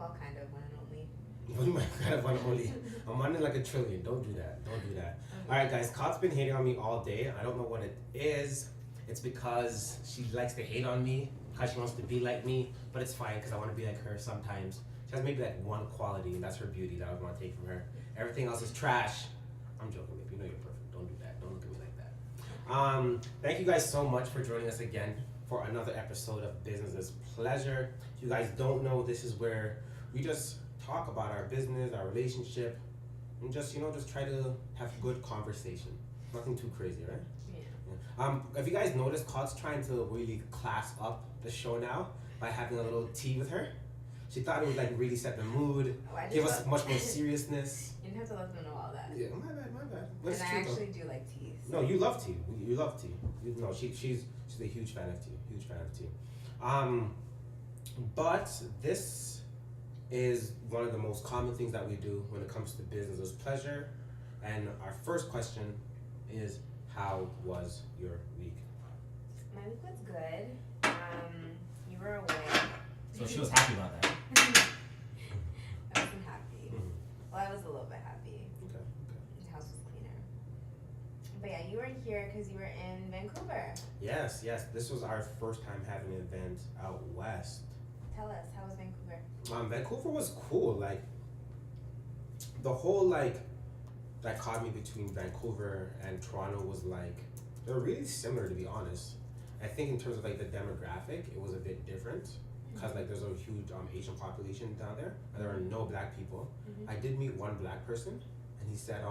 Well, kind of one and only. Kind of one only. I'm running like a trillion. Don't do that. Don't do that. Okay. All right, guys. Kat's been hating on me all day. I don't know what it is. It's because she likes to hate on me because she wants to be like me. But it's fine because I want to be like her sometimes. She has maybe like one quality, and that's her beauty that I want to take from her. Everything else is trash. I'm joking, babe. You know you're perfect. Don't do that. Don't look at me like that. Thank you guys so much for joining us again for another episode of Business is Pleasure. If you guys don't know, this is where we just talk about our business, our relationship, and just just try to have good conversation. Nothing too crazy, right? Yeah. If you guys noticed, Kat's trying to really class up the show now by having a little tea with her. She thought it would like really set the mood, give us much more seriousness. You didn't have to let them know all that. Yeah, my bad. But And it's I true, actually though. do like tea. No, you love tea. You love tea. No, she's a huge fan of tea. Huge fan of tea. But this is one of the most common things that we do when it comes to business is pleasure. And our first question is, how was your week? My week was good. You were away. So she was happy about that. I wasn't happy. Well, I was a little bit happy. Okay. The house was cleaner. But yeah, you were here because you were in Vancouver. Yes. This was our first time having an event out west. Tell us, how was Vancouver? Vancouver was cool. Like the whole dichotomy between Vancouver and Toronto was like they're really similar, to be honest. I think in terms of like the demographic, it was a bit different because like there's a huge Asian population down there, and there are no black people. Mm-hmm. I did meet one black person, and he said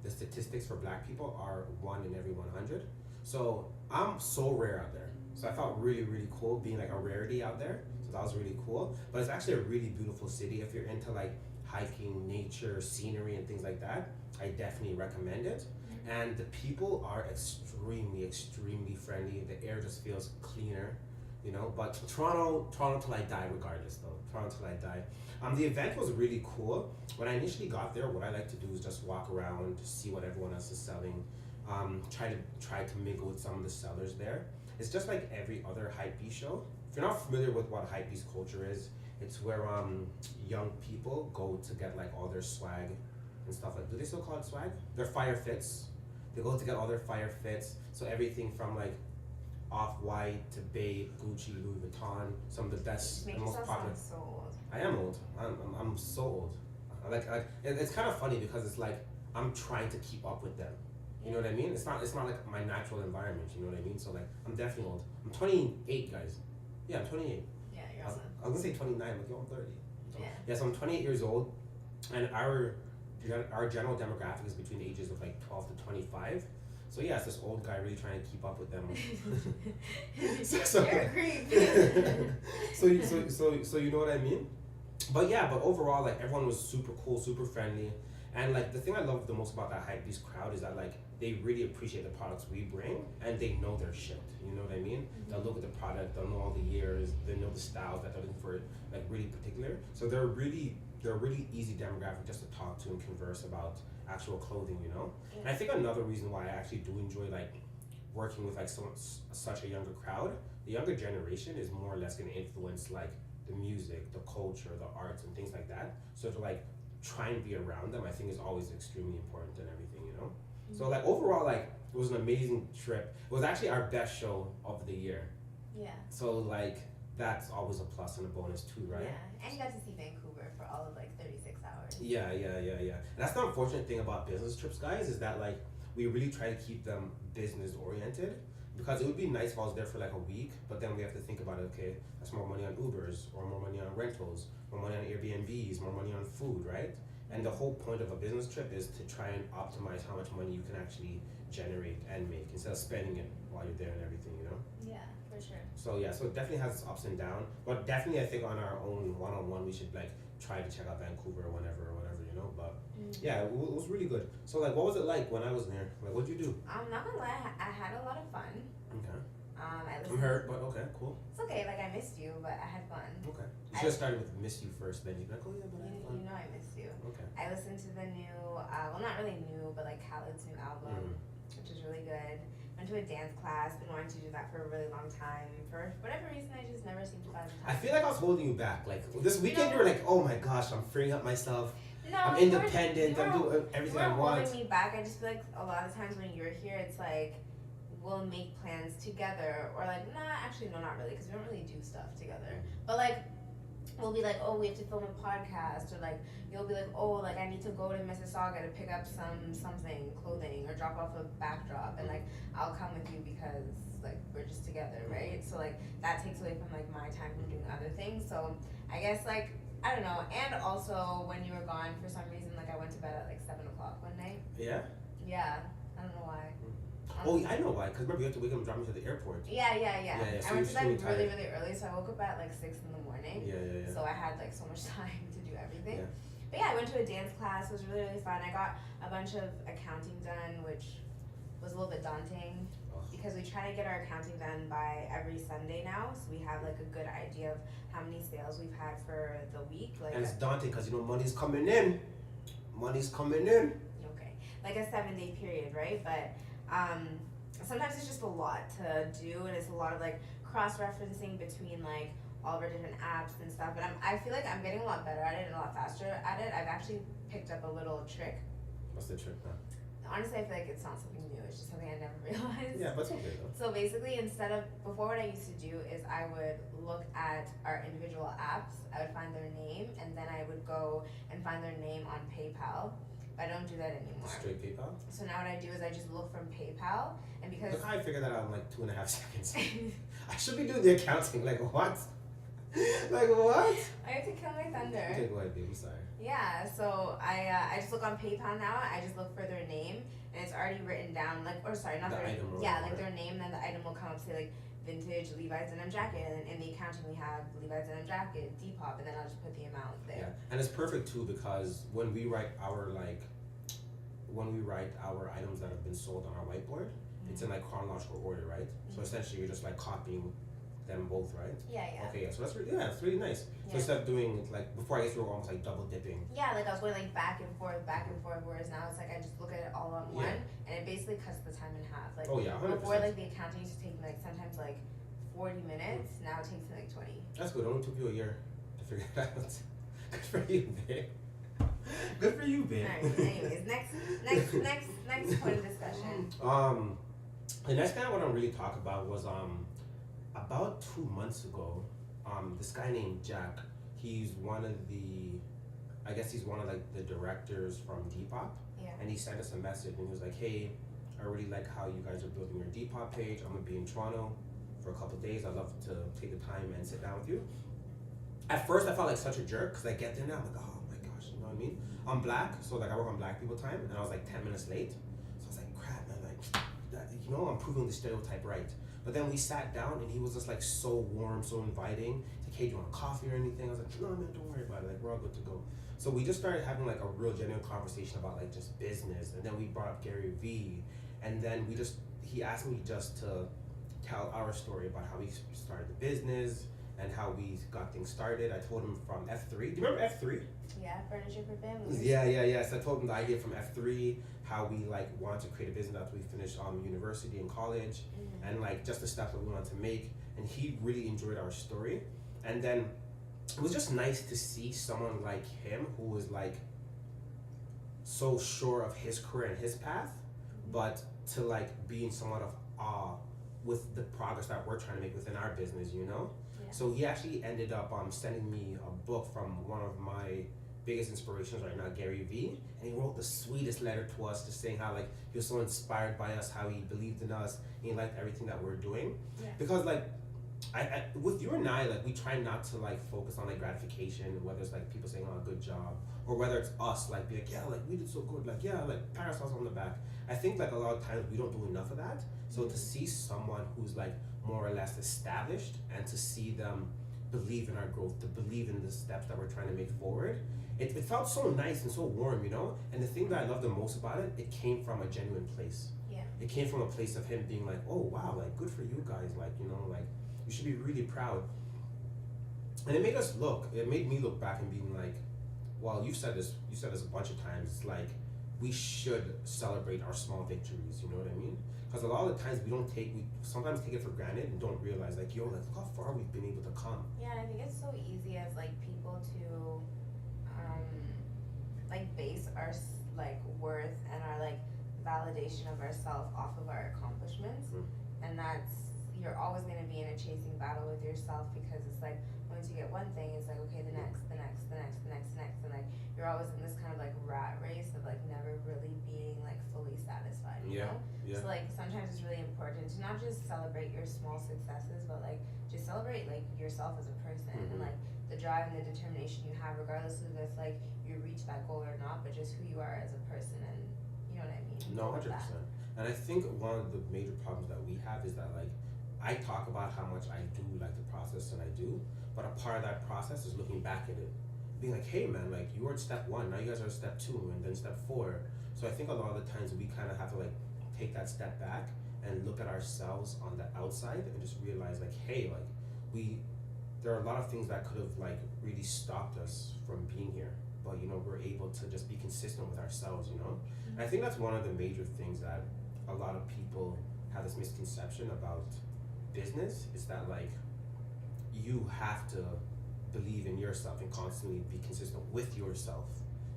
the statistics for black people are 1 in every 100. So I'm so rare out there. So I felt really, really cool being like a rarity out there. So that was really cool. But it's actually a really beautiful city if you're into like hiking, nature, scenery, and things like that. I definitely recommend it. And the people are extremely, extremely friendly. The air just feels cleaner, But Toronto till I die, regardless, though. Toronto till I die. The event was really cool. When I initially got there, what I like to do is just walk around, see what everyone else is selling, try to mingle with some of the sellers there. It's just like every other hypebeast show. If you're not familiar with what hypebeast culture is, it's where young people go to get like all their swag and stuff like. Do they still call it swag? Their fire fits. They go to get all their fire fits. So everything from like Off-White to Babe, Gucci, Louis Vuitton, some of the best and most popular. So old. I am old. I'm so old. It's kind of funny because it's like I'm trying to keep up with them. You know what I mean? It's not like my natural environment. You know what I mean? So like I'm definitely old. I'm 28, guys. Yeah, I'm 28. Yeah, you're awesome. I was gonna say 29, but yo, I'm 30. Yeah. So I'm 28 years old, and our general demographic is between the ages of like 12 to 25. So yeah, it's this old guy really trying to keep up with them. You're a creep. so you know what I mean? But overall, like everyone was super cool, super friendly, and like the thing I love the most about that hypebeast crowd is that like they really appreciate the products we bring, and they know their shit. You know what I mean? Mm-hmm. They'll look at the product, they'll know all the years, they know the styles that they're looking for, like really particular. So they're a really easy demographic just to talk to and converse about actual clothing, Yeah. And I think another reason why I actually do enjoy like working with like such a younger crowd, the younger generation is more or less going to influence like the music, the culture, the arts, and things like that. So to like try and be around them, I think is always extremely important and everything, Mm-hmm. So like overall, like it was an amazing trip. It was actually our best show of the year. Yeah. So like that's always a plus and a bonus too, right? Yeah, and you got to see Vancouver for all of like 36 hours. Yeah. And that's the unfortunate thing about business trips, guys, is that like we really try to keep them business oriented, because it would be nice if I was there for like a week, but then we have to think about it, okay, that's more money on Ubers, or more money on rentals, more money on Airbnbs, more money on food, right? And the whole point of a business trip is to try and optimize how much money you can actually generate and make instead of spending it while you're there and everything, Yeah, for sure. So yeah, so it definitely has its ups and downs, but definitely I think on our own one-on-one we should like try to check out Vancouver or whatever, but yeah, it was really good. So like, what was it like when I was there? Like, what'd you do? I'm not gonna lie, I had a lot of fun. Okay. I I'm hurt, but okay, cool. It's okay, like I missed you, but I had fun. Okay. You should have started with miss you first, then you'd be like, oh yeah, but I had fun. You know I missed you. Okay. I listened to the new, well not really new, but like Khaled's new album, which is really good. went to a dance class, been wanting to do that for a really long time. For whatever reason, I just never seem to find the I time. feel like I was holding you back. Like this weekend, No. you were like, "Oh my gosh, I'm freeing up myself. No, I'm independent. I'm doing everything I you weren't want." holding me back. I just feel like a lot of times when you're here, it's like we'll make plans together, or like, actually, no, not really, because we don't really do stuff together. But like, we'll be like, oh, we have to film a podcast, or like, you'll be like, oh, like I need to go to Mississauga to pick up something, clothing, or drop off a backdrop, and like I'll come with you because like we're just together, right? So like that takes away from like my time from doing other things. So I guess like I don't know, and also when you were gone for some reason, like I went to bed at like 7 o'clock one night. Yeah. Yeah, I don't know why. Oh, I know why. Because remember, you have to wake up and drop me to the airport. Yeah. So I went to you're bed really really early, so I woke up at like 6 in the morning. Yeah. So I had like so much time to do everything. Yeah. But yeah, I went to a dance class. It was really fun. I got a bunch of accounting done, which was a little bit daunting because we try to get our accounting done by every Sunday now. So we have like a good idea of how many sales we've had for the week. Like and it's daunting because money's coming in. Okay, like a 7-day period, right? But sometimes it's just a lot to do, and it's a lot of like cross-referencing between like all of our different apps and stuff. But I feel like I'm getting a lot better at it and a lot faster at it. I've actually picked up a little trick. What's the trick now? Honestly, I feel like it's not something new. It's just something I never realized. Yeah, but it's okay though. So basically, before what I used to do is I would look at our individual apps, I would find their name, and then I would go and find their name on PayPal. But I don't do that anymore. Straight PayPal? So now what I do is I just look from PayPal, and because Look how I figured that out in like 2.5 seconds. I should be doing the accounting. Like what? Like what? I have to kill my thunder. Okay, go ahead, babe. I'm sorry. Yeah, so I just look on PayPal now. I just look for their name, and it's already written down. Like, or sorry, not The their item or yeah, whatever. like their name. Then the item will come up, say like vintage Levi's denim jacket, and then in the accounting we have Levi's denim jacket, Depop, and then I'll just put the amount there. Yeah, and it's perfect too because when we write our items that have been sold on our whiteboard, it's in like chronological order, right? So essentially you're just like copying them both, right? Yeah. Okay, so that's it's really nice. So Yeah. instead of doing like before, I guess we were almost like double dipping. Yeah, like I was going like back and forth, whereas now it's like I just look at it all on one, and it basically cuts the time in half. Like 100%. before, like the accounting used to take me like sometimes like 40 minutes. Now it takes me like 20. That's good. It only took you a year to figure it out. Good for you, babe. Good for you, babe. Alright, anyways, next point of discussion. The next thing I want to really talk about was about 2 months ago, this guy named Jack. He's one of like the directors from Depop. Yeah. And he sent us a message and he was like, "Hey, I really like how you guys are building your Depop page. I'm gonna be in Toronto for a couple of days. I'd love to take the time and sit down with you." At first, I felt like such a jerk because I get there now, I'm like, oh my gosh, you know what I mean? I'm black, so like I work on black people time, and I was like 10 minutes late. So I was like, crap, man, like, I'm proving the stereotype right. But then we sat down, and he was just like so warm, so inviting. He's like, "Hey, do you want a coffee or anything?" I was like, "No, man, don't worry about it. Like, we're all good to go." So we just started having like a real genuine conversation about like just business, and then we brought up Gary Vee, and then he asked me just to tell our story about how we started the business and how we got things started. I told him from F3. Do you remember F3? Yeah, furniture for families. Yeah. So I told him the idea from F3, how we like wanted to create a business after we finished university and college, and like just the steps that we wanted to make. And he really enjoyed our story. And then it was just nice to see someone like him who was like so sure of his career and his path, but to like be in somewhat of awe with the progress that we're trying to make within our business, you know? Yeah. So he actually ended up sending me a book from one of my biggest inspirations right now, Gary Vee, and he wrote the sweetest letter to us, just saying how like he was so inspired by us, how he believed in us, and he liked everything that we're doing. Yeah. Because like I with you and I, like we try not to like focus on like gratification, whether it's like people saying, "Oh, good job," or whether it's us like be like, "Yeah, like we did so good," like yeah, like pat ourselves on the back. I think like a lot of times we don't do enough of that. So to see someone who's like more or less established and to see them believe in our growth, to believe in the steps that we're trying to make forward, it felt so nice and so warm, you know? And the thing that I love the most about it, it came from a genuine place. Yeah. It came from a place of him being like, "Oh wow, like good for you guys, like, you know, like you should be really proud." And it made me look back and being like, well, you said this a bunch of times, it's like we should celebrate our small victories. You know what I mean? Because a lot of the times we sometimes take it for granted and don't realize like, yo, like look how far we've been able to come. Yeah, and I think it's so easy as like people to like base our like worth and our like validation of ourselves off of our accomplishments, and you're always gonna be in a chasing battle with yourself because it's like once you get one thing, it's like okay, the next, and like you're always in this kind of like rat race of like never really being like fully satisfied. You know? Yeah. So like sometimes it's really important to not just celebrate your small successes, but like just celebrate like yourself as a person and like the drive and the determination you have, regardless of if like you reach that goal or not, but just who you are as a person, and you know what I mean. No, 100%. And I think one of the major problems that we have is that like I talk about how much I do like the process and I do, but a part of that process is looking back at it, being like, hey man, like you were at step 1, now you guys are at step 2, and then step 4. So I think a lot of the times we kind of have to like take that step back and look at ourselves on the outside and just realize like, hey, like there are a lot of things that could have like really stopped us from being here, but you know, we're able to just be consistent with ourselves, you know. And I think that's one of the major things that a lot of people have this misconception about business, is that like you have to believe in yourself and constantly be consistent with yourself,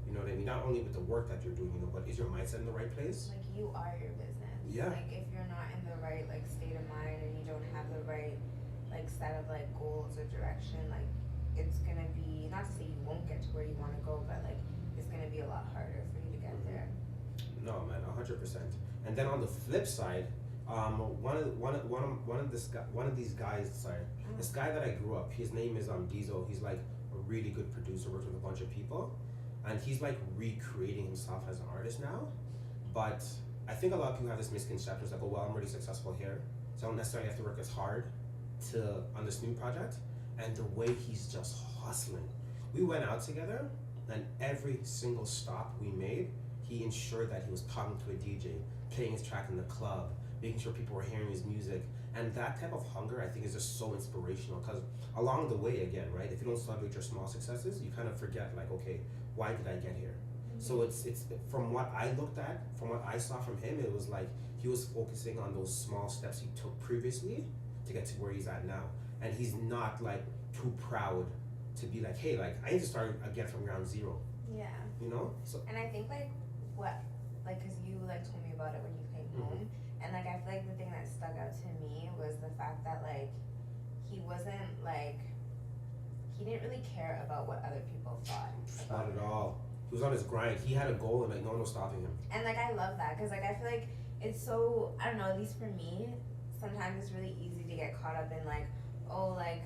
you know what I mean, not only with the work that you're doing, you know, but is your mindset in the right place? Like you are your business. Yeah. Like if you're not in the right like state of mind and you don't have the right like set of like goals or direction, like it's gonna be, not to say you won't get to where you want to go, but like it's gonna be a lot harder for you to get there. No man, 100%. And then on the flip side, this guy that I grew up, his name is Diesel. He's like a really good producer, works with a bunch of people, and he's like recreating himself as an artist now. But I think a lot of people have this misconception, it's like, oh well, I'm already successful here, so I don't necessarily have to work as hard on this new project. And the way he's just hustling, we went out together, and every single stop we made, he ensured that he was talking to a DJ, playing his track in the club, making sure people were hearing his music. And that type of hunger, I think, is just so inspirational, because along the way, again, right, if you don't celebrate your small successes, you kind of forget, like, okay, why did I get here? So it's from what I looked at, from what I saw from him, it was like he was focusing on those small steps he took previously to get to where he's at now. And he's not like too proud to be like, hey, like I need to start again from ground zero. Yeah. You know? So. And I think like because you like told me about it when you came home, and like I feel like the thing that stuck out to me was the fact that like he wasn't like, he didn't really care about what other people thought. Not at all. He was on his grind. He had a goal, and like no one was stopping him. And like I love that, because like I feel like it's so, I don't know, at least for me, sometimes it's really easy to get caught up in like, oh, like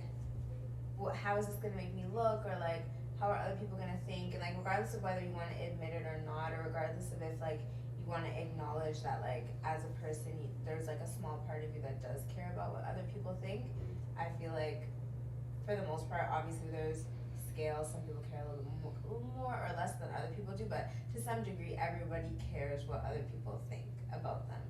how is this gonna make me look, or like how are other people gonna think, and like regardless of whether you want to admit it or not, or regardless of if like you want to acknowledge that like as a person there's like a small part of you that does care about what other people think. I feel like for the most part, obviously there's scales, some people care a little more or less than other people do, but to some degree everybody cares what other people think about them,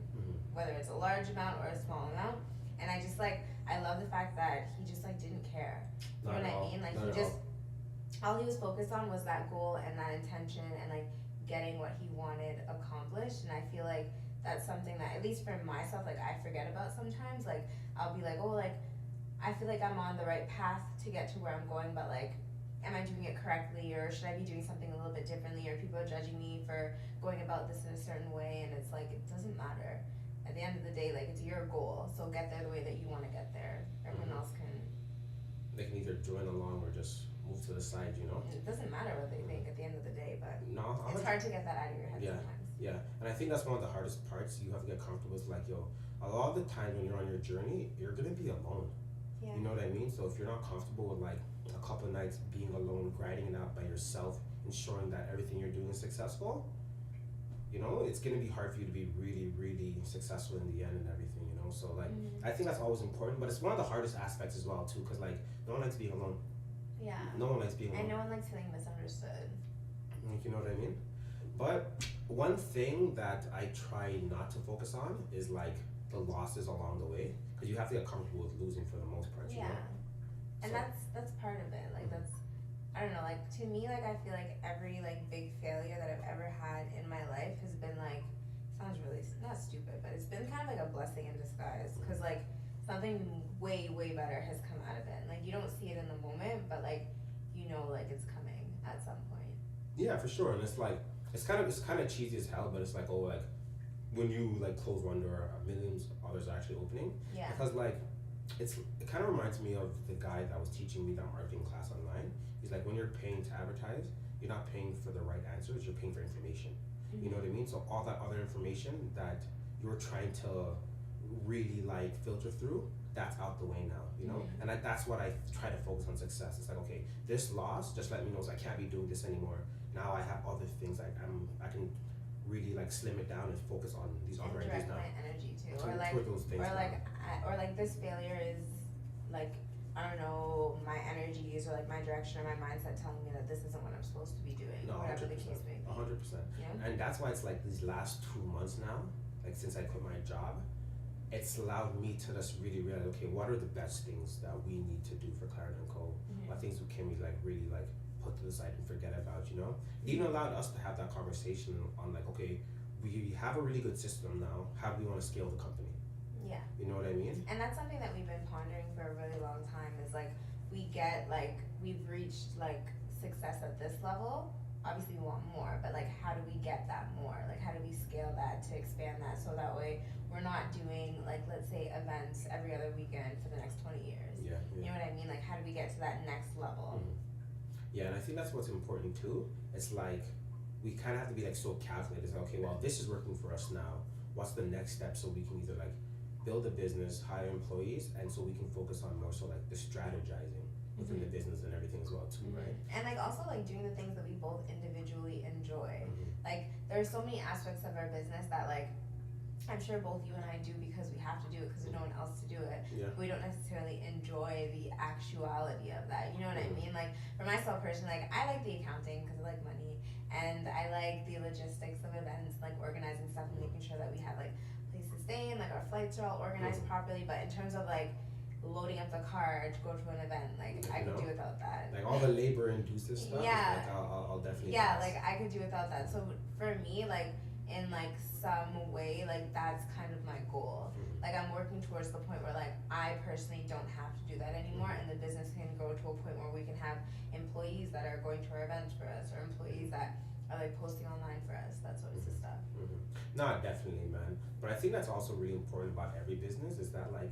whether it's a large amount or a small amount. And I just like, I love the fact that he just like didn't care. You know what I mean? Like he just, all he was focused on was that goal and that intention and like getting what he wanted accomplished. And I feel like that's something that, at least for myself, like I forget about sometimes. Like I'll be like, oh, like I feel like I'm on the right path to get to where I'm going, but like, am I doing it correctly, or should I be doing something a little bit differently, or people are judging me for going about this in a certain way? And it's like, it doesn't matter. At the end of the day, like it's your goal, so get there the way that you want to get there. Everyone else can. They can either join along or just move to the side, you know? It doesn't matter what they think at the end of the day, but no, it's hard to get that out of your head sometimes. Yeah, and I think that's one of the hardest parts. You have to get comfortable with, like, yo, a lot of the time when you're on your journey, you're gonna be alone. Yeah. You know what I mean? So if you're not comfortable with like a couple of nights being alone, grinding it out by yourself, ensuring that everything you're doing is successful, you know, it's gonna be hard for you to be really, really successful in the end and everything, you know? So like, I think that's always important, but it's one of the hardest aspects as well too, because like, no one likes being alone. Yeah. No one likes being alone. And no one likes feeling misunderstood. Like, you know what I mean? But one thing that I try not to focus on is like the losses along the way, because you have to get comfortable with losing for the most part, you know? And so. that's part of it. Like I don't know, like to me, like I feel like every like big failure that I've ever had in my life has been like, sounds really not stupid, but it's been kind of like a blessing in disguise because like something way better has come out of it. And, like you don't see it in the moment, but like you know, like it's coming at some point. Yeah, for sure. And it's like it's kind of cheesy as hell, but it's like, oh, like when you like close one door, millions others are actually opening. Yeah. Because like it kind of reminds me of the guy that was teaching me that marketing class online. He's like, when you're paying to advertise, you're not paying for the right answers, you're paying for information. Mm-hmm. You know what I mean? So all that other information that you're trying to really like filter through, that's out the way now, you know? Mm-hmm. And that's what I try to focus on success. It's like, okay, this loss just let me know, so I can't be doing this anymore. Now I have other things I can really like slim it down and focus on these other ideas now. My energy too, or like this failure is like, I don't know, my energies or like my direction or my mindset telling me that this isn't what I'm supposed to be doing. No, whatever the case may be. 100%. Yeah. And that's why it's like these last 2 months now, like since I quit my job, it's allowed me to just really realize, okay, what are the best things that we need to do for Clarendon & Co? Mm-hmm. What things can we like really like put to the side and forget about, you know? It even allowed us to have that conversation on like, okay, we have a really good system now. How do we want to scale the company? Yeah. You know what I mean? And that's something that we've been pondering for a really long time is like we get like we've reached like success at this level. Obviously we want more, but like how do we get that more? Like how do we scale that to expand that so that way we're not doing like, let's say, events every other weekend for the next 20 years. Yeah. You know what I mean? Like how do we get to that next level? Mm-hmm. Yeah, and I think that's what's important too. It's like we kind of have to be like so calculated. It's like, okay, well, this is working for us now. What's the next step so we can either like build a business, hire employees, and so we can focus on more so like the strategizing within the business and everything as well too, right? And like also like doing the things that we both individually enjoy. Mm-hmm. Like there's so many aspects of our business that like I'm sure both you and I do because we have to do it because there's no one else to do it. Yeah. We don't necessarily enjoy the actuality of that. You know what I mean? Like for myself personally, like I like the accounting because I like money, and I like the logistics of events, like organizing stuff and making sure that we have like place to stay and like our flights are all organized properly. But in terms of like loading up the car to go to an event, like I could do without that. Like all the labor induced stuff. Yeah. Like I'll definitely. Yeah, like I could do without that. So for me, like in like some way, like that's kind of my goal. Like I'm working towards the point where like I personally don't have to do that anymore, and the business can go to a point where we can have employees that are going to our events for us, or employees that are like posting online for us, that sort of stuff. No, definitely, man. But I think that's also really important about every business is that like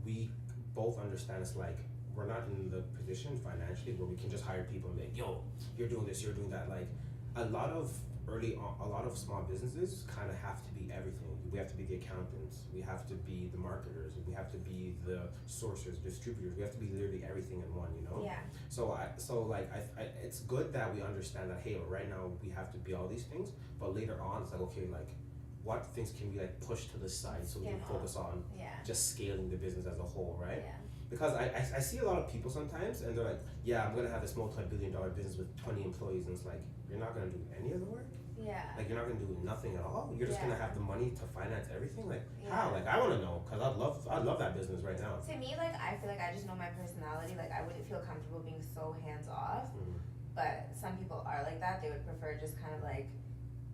we both understand it's like we're not in the position financially where we can just hire people and be like, yo, you're doing this, you're doing that. Like a lot of small businesses kind of have to be everything. We have to be the accountants, we have to be the marketers, we have to be the sourcers, distributors, we have to be literally everything in one, you know? Yeah. So it's good that we understand that, hey, right now we have to be all these things, but later on it's like, okay, like what things can we like push to the side so we can focus on just scaling the business as a whole, right? Yeah. Because I see a lot of people sometimes and they're like, yeah, I'm gonna have this multi-billion-dollar business with 20 employees, and it's like, you're not gonna do any of the work? Yeah. Like you're not gonna do nothing at all? You're just gonna have the money to finance everything? Like how? Like I wanna know, cause I'd love that business right now. To me, like I feel like I just know my personality. Like I wouldn't feel comfortable being so hands off. But some people are like that. They would prefer just kind of like,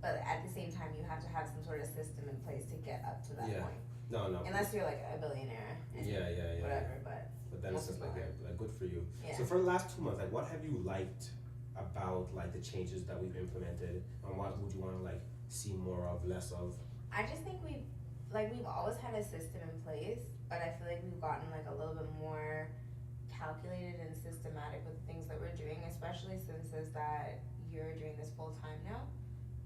but at the same time you have to have some sort of system in place to get up to that point. No. Unless you're like a billionaire. And whatever, but then it's just like good for you. Yeah. So for the last 2 months, like what have you liked about like the changes that we've implemented, and what would you want to like see more of, less of? I just think we've always had a system in place, but I feel like we've gotten like a little bit more calculated and systematic with the things that we're doing, especially since is that you're doing this full time now.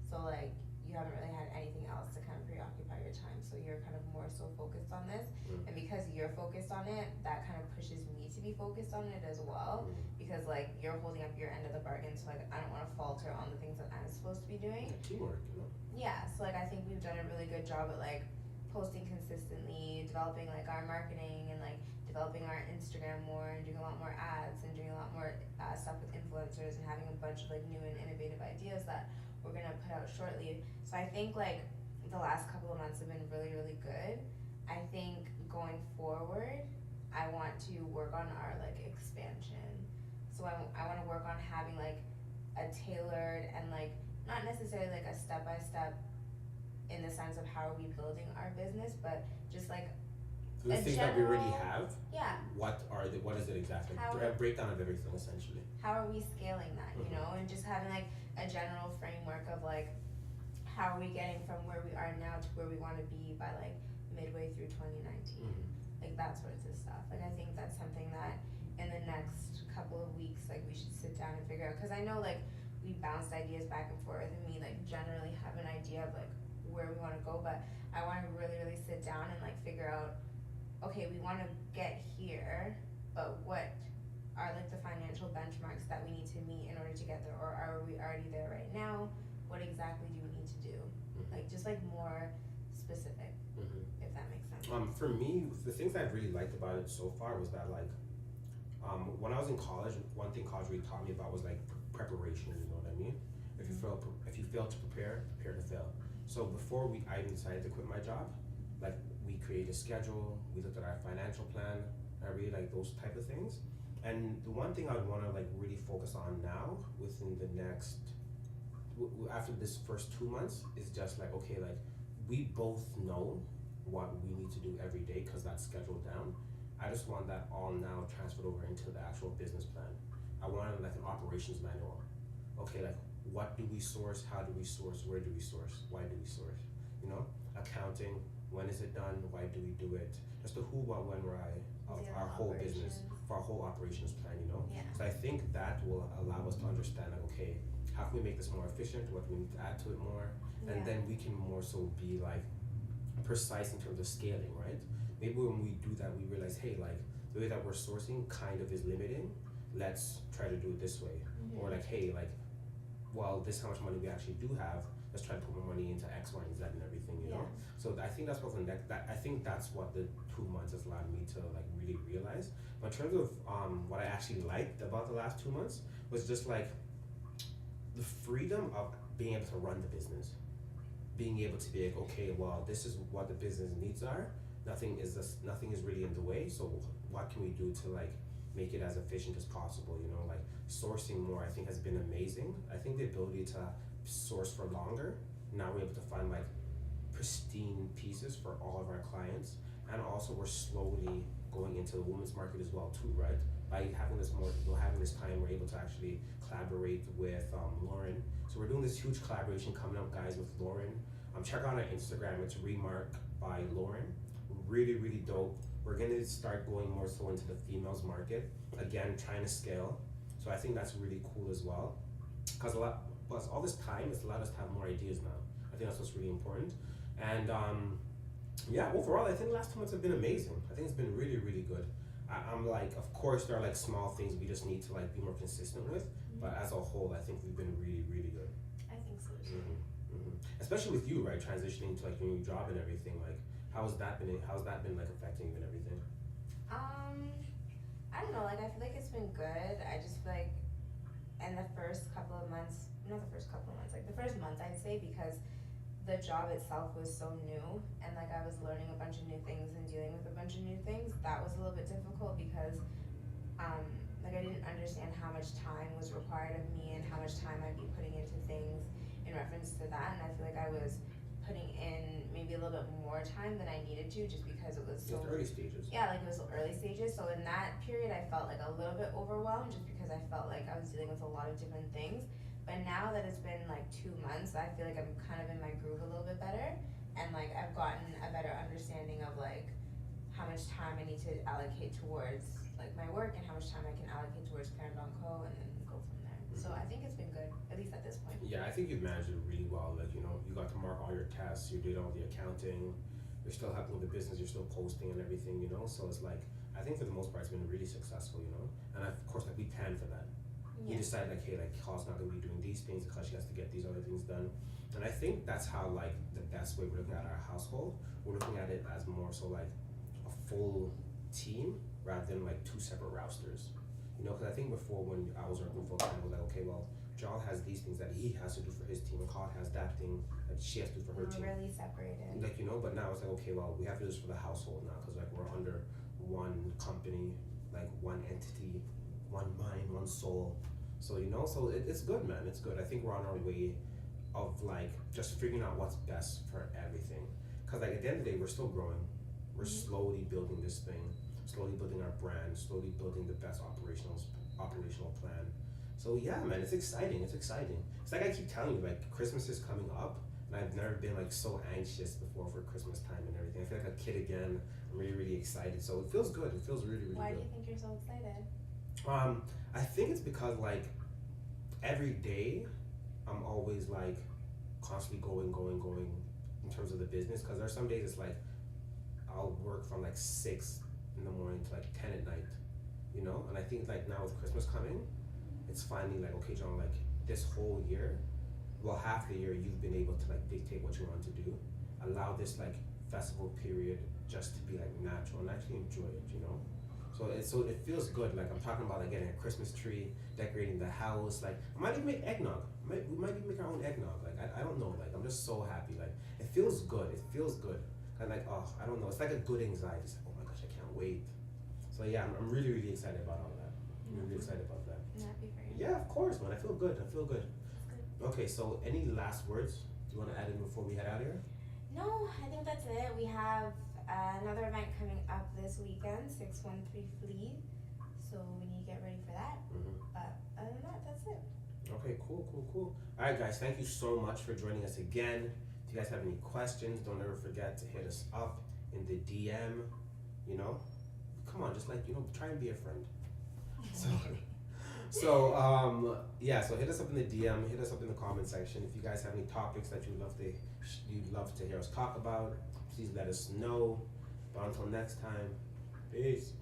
So like you haven't really had anything else to kind of preoccupy your time, so you're kind of more so focused on this. And because you're focused on it, that kind of pushes me to be focused on it as well, because like you're holding up your end of the bargain, so like I don't want to falter on the things that I'm supposed to be doing. Teamwork, you know? Yeah, so like I think we've done a really good job at like posting consistently, developing like our marketing, and like developing our Instagram more, and doing a lot more ads, and doing a lot more stuff with influencers, and having a bunch of like new and innovative ideas that we're gonna put out shortly. So I think like the last couple of months have been really, really good. I think going forward, I want to work on our like expansion. So I want to work on having like a tailored and like not necessarily like a step by step in the sense of how are we building our business, but just like The a things that we already general- have, yeah, what is it exactly? How- A breakdown of everything essentially. how are we scaling that, you Mhm. know, and just having like a general framework of like how are we getting from where we are now to where we want to be by like midway through 2019, like that sorts of stuff. Like I think that's something that in the next couple of weeks, like we should sit down and figure out, because I know like we bounced ideas back and forth and we like generally have an idea of like where we want to go, but I want to really sit down and like figure out, okay, we want to get here, but what are like the financial benchmarks that we need to meet in order to get there, or are we already there right now? What exactly do we need to do? Like just like more specific, if that makes sense. For me, the things I really liked about it so far was that like, when I was in college, one thing college really taught me about was like preparation. You know what I mean? If you fail to prepare to fail. So before I even decided to quit my job, like we created a schedule, we looked at our financial plan. I really like those type of things. And the one thing I would want to like really focus on now within the next after this first 2 months is just like, okay, like we both know what we need to do every day because that's scheduled down. I just want that all now transferred over into the actual business plan. I wanted like an operations manual. Okay, like what do we source, how do we source, where do we source, why do we source, you know? Accounting, when is it done, why do we do it? Just the who, what, when, why of our whole business, for our whole operations plan, you know? Yeah. So I think that will allow us to understand like, okay, how can we make this more efficient, what do we need to add to it more? And then we can more so be like precise in terms of scaling, right? Maybe when we do that, we realize, hey, like the way that we're sourcing kind of is limiting. Let's try to do it this way. Or like, hey, like, well, this is how much money we actually do have. Let's try to put more money into X, Y, and Z and everything, you know? So I think that's what I think that's what the 2 months has allowed me to like really realize. But in terms of what I actually liked about the last 2 months was just like the freedom of being able to run the business. Being able to be like, okay, well, this is what the business needs are. Nothing is really in the way. So what can we do to like make it as efficient as possible? You know, like sourcing more, I think has been amazing. I think the ability to source for longer. Now we're able to find like pristine pieces for all of our clients, and also we're slowly going into the women's market as well too, right? By having this time, we're able to actually collaborate with Lauren. So we're doing this huge collaboration coming up, guys, with Lauren. Check out our Instagram. It's Remark by Lauren. Really, really dope. We're gonna start going more so into the females market. Again, trying to scale. So I think that's really cool as well. Plus all this time, it's allowed us to have more ideas now. I think that's what's really important. And yeah, overall, I think the last 2 months have been amazing. I think it's been really, really good. I'm like, of course, there are like small things we just need to like be more consistent with. But as a whole, I think we've been really, really good. I think so too. Especially with you, right, transitioning to like your new job and everything. Like, how's that been like affecting you and everything? I don't know, like I feel like it's been good. I just feel like in the first couple of months, not the first couple of months, like the first month I'd say, because the job itself was so new and like I was learning a bunch of new things and dealing with a bunch of new things, that was a little bit difficult because like I didn't understand how much time was required of me and how much time I'd be putting into things in reference to that, and I feel like I was putting in maybe a little bit more time than I needed to just because it was so early stages. Yeah, like it was early stages. So in that period I felt like a little bit overwhelmed just because I felt like I was dealing with a lot of different things. But now that it's been like 2 months, I feel like I'm kind of in my groove a little bit better, and like I've gotten a better understanding of like how much time I need to allocate towards like my work and how much time I can allocate towards Parent on Co, and then go from there. So I think it's been good, at least at this point. Yeah, I think you've managed it really well. Like, you know, you got to mark all your tests, you did all the accounting, you're still helping with the business, you're still posting and everything, you know. So it's like, I think for the most part it's been really successful, you know. And of course, like we planned for that. You decide like, hey, like Carl's not gonna be doing these things because she has to get these other things done. And I think that's how like the best way we're looking at our household. We're looking at it as more so like a full team rather than like 2 separate rousters. You know, because I think before when I was working full time, I was like, okay, well, Jarl has these things that he has to do for his team, and Carl has that thing that she has to do for her team. Really separated. Like, you know, but now it's like, okay, well, we have to do this for the household now because like we're under one company, like one entity, one mind, one soul. So you know, so it's good, man. It's good. I think we're on our way of like just figuring out what's best for everything. Cause like at the end of the day, we're still growing. We're slowly building this thing, slowly building our brand, slowly building the best operational plan. So yeah, man, it's exciting. It's exciting. It's like I keep telling you, like Christmas is coming up, and I've never been like so anxious before for Christmas time and everything. I feel like a kid again. I'm really, really excited. So it feels good. It feels really, really Why good. do you think you're so excited? I think it's because like every day, I'm always like constantly going in terms of the business. Cause there's some days it's like I'll work from like 6 in the morning to like 10 at night, you know. And I think like now with Christmas coming, it's finally like, okay, John, like this whole year, well, half the year you've been able to like dictate what you want to do, allow this like festival period just to be like natural and actually enjoy it, you know. So it feels good. Like I'm talking about like getting a Christmas tree, decorating the house. Like I might even make eggnog. We might even make our own eggnog. Like I don't know. Like I'm just so happy. Like it feels good. It feels good. And like oh I don't know. It's like a good anxiety. It's like oh my gosh I can't wait. So yeah, I'm really really excited about all that. I'm really excited about that. I'm happy for you. Yeah, of course, man. I feel good. I feel good. That's good. Okay, so any last words you want to add in before we head out of here? No, I think that's it. We have another event coming up this weekend, 613 Flea. So we need to get ready for that. But other than that, that's it. Okay, cool. All right, guys, thank you so much for joining us again. If you guys have any questions, don't ever forget to hit us up in the DM. You know, come on, just like try and be a friend. So yeah, so hit us up in the DM, hit us up in the comment section. If you guys have any topics that you'd love to hear us talk about, please let us know. But until next time, peace.